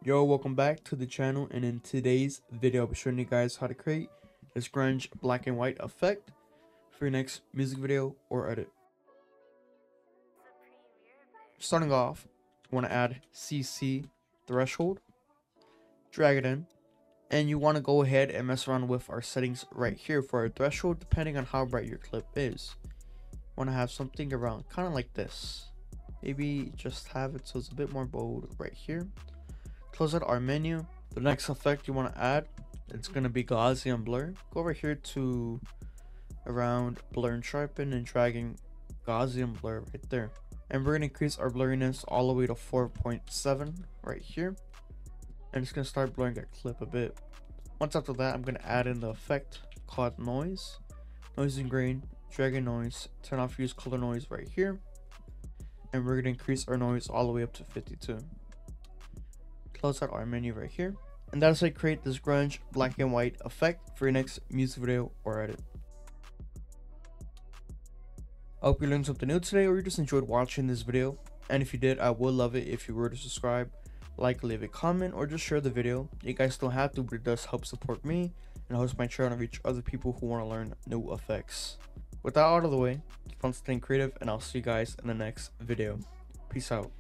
Yo, welcome back to the channel, and in today's video I'll be showing you guys how to create this grunge black and white effect for your next music video or edit. Starting off, you want to add CC threshold, drag it in, and you want to go ahead and mess around with our settings right here for our threshold depending on how bright your clip is. You want to have something around kind of like this. Maybe just have it so it's a bit more bold right here. Close out our menu. The next effect you want to add, it's going to be Gaussian blur. Go over here to around blur and sharpen and dragging Gaussian blur right there. And we're going to increase our blurriness all the way to 4.7 right here. And it's going to start blurring that clip a bit. Once after that, I'm going to add in the effect called noise. Noise and grain, drag in noise, turn off use color noise right here. And we're going to increase our noise all the way up to 52. Close out our menu right here, and that's how you create this grunge black and white effect for your next music video or edit. I hope you learned something new today, or you just enjoyed watching this video, and if you did, I would love it if you were to subscribe, like, leave a comment, or just share the video. You guys don't have to, but it does help support me and helps my channel reach other people who want to learn new effects. With that out of the way, keep on staying creative, and I'll see you guys in the next video. Peace out.